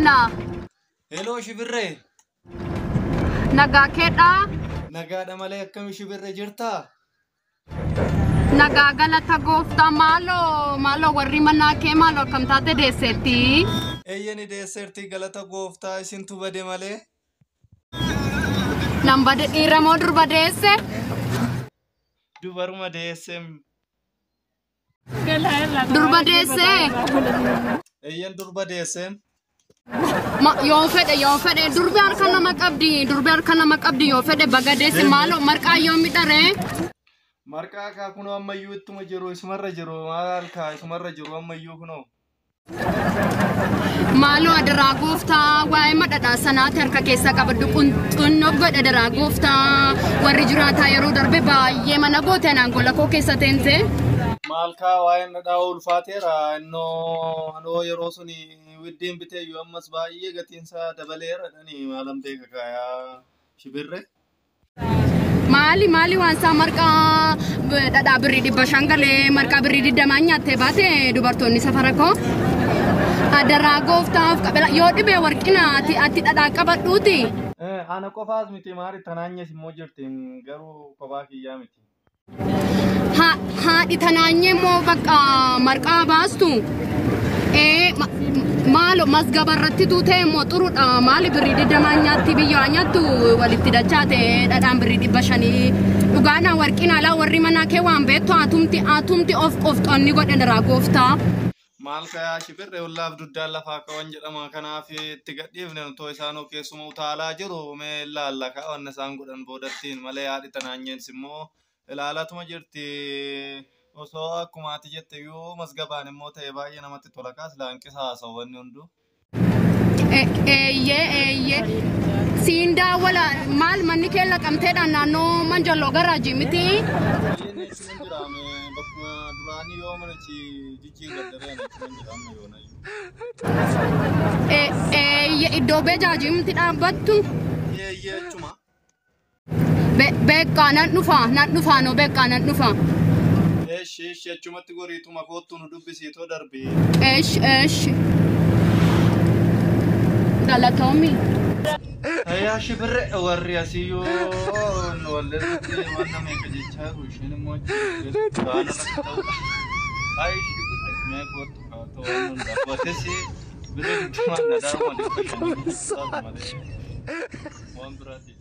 argina. Hello Shibirre. Nagaa keedhaa. Nagaadha malee akkami Shibirre jirtaa? Nagaa galata gooftaa maaloo warri manaa kee maaloo akkam taate deesseetti? Eeyyani deesseerti galata gooftaa isintu bade malee. Nan bade dhiira moo durba deesse? Dubaruma deessem. Durba deesse? Eeyyan durba deessem. Yoo fedhe durbi harka nama qabdi yoo fedhe baga deesse maaloo marqaa yoo midharee? Marqaa kaa kunoo ammayyuu ittuma jiru isumarra jiru maal kaa isumarra jiru ammayyuu kunoo. Maaloo adaraa gooftaa waa'ee madhadhaa sanaati harka keessa qabadhu qunnoo godha adaraa gooftaa warri jiraataa yeroo darbe baay'ee mana goote naangola koo keessa teente. Maal kaa waa'een dhadhaa ulfaateera innoo yeroo suni widdiin bitee yoo ammas baay'ee gatiinsaa dabaleera dhani maalan beeka kaayaa Shibirre. Maali waan saa marqaa dhadhaa birrii 500 marqaa birrii 20 nyaattee baate dubartoonni safara koo. Adaraa gooftaaf qabela yoo dhibee warqina ati dhadhaa qabadhuuti. Ana qofaas miti maari tanaanyes immoo jirtiin garuu kophaa kiyyaa miti. Haadhi tanaanyee immoo bakka marqaa baastu. Maalo masgaba irratti tuutee immoo xuruudha maali birrii 20 nyaatti biyyaa nyaattu walitti dachaate dhadhaan birrii 500 dhugaadhaan warqina alaa warri manaa kee waan beektu atumti of qofxoonni godhe adaraa gooftaa. Maal kayaa Shibirre wallaaf duddaan lafaa kawan jedhama kanaaf itti gadhiifne nuti isaanoo keessuma utaalaa jiru mee ilaalla kaa'an isaan godhan boodattiin malee haadhi tanaanyeenis immoo ilaalatuma jirti. Osoo akkuma ati jette yoo masgabaan immoo ta'e baay'ee namatti tola kaas laanqisa haasawwanni hundu. Eeyyee. Siin daawwala maal manni kee laqamteedhaan naannoo manjalloo garaajii miti? Inni isin jiraame bakkuma duraanii yoo manichi jijjiirraddaree isin jiraame yoonayyuu. Iddoo beejaajii miti dhaabbattu? Eeyyee achuma. Beekaa nan dhufaa noo beekaa nan dhufaa. Eeshi achumatti goriituma koottu nu dubbisiitoo darbe. Eeshi. Galatoomi. Ayaa Shibirre warri asiyyoo walleetti waan nama eega jechaa jiru isheen immoo waan irratti ta'udha. Ayi Shibirre mee koottu kaatoo waan hundaa gootes birrii 20 nadaaruma 500 malee waan biraati.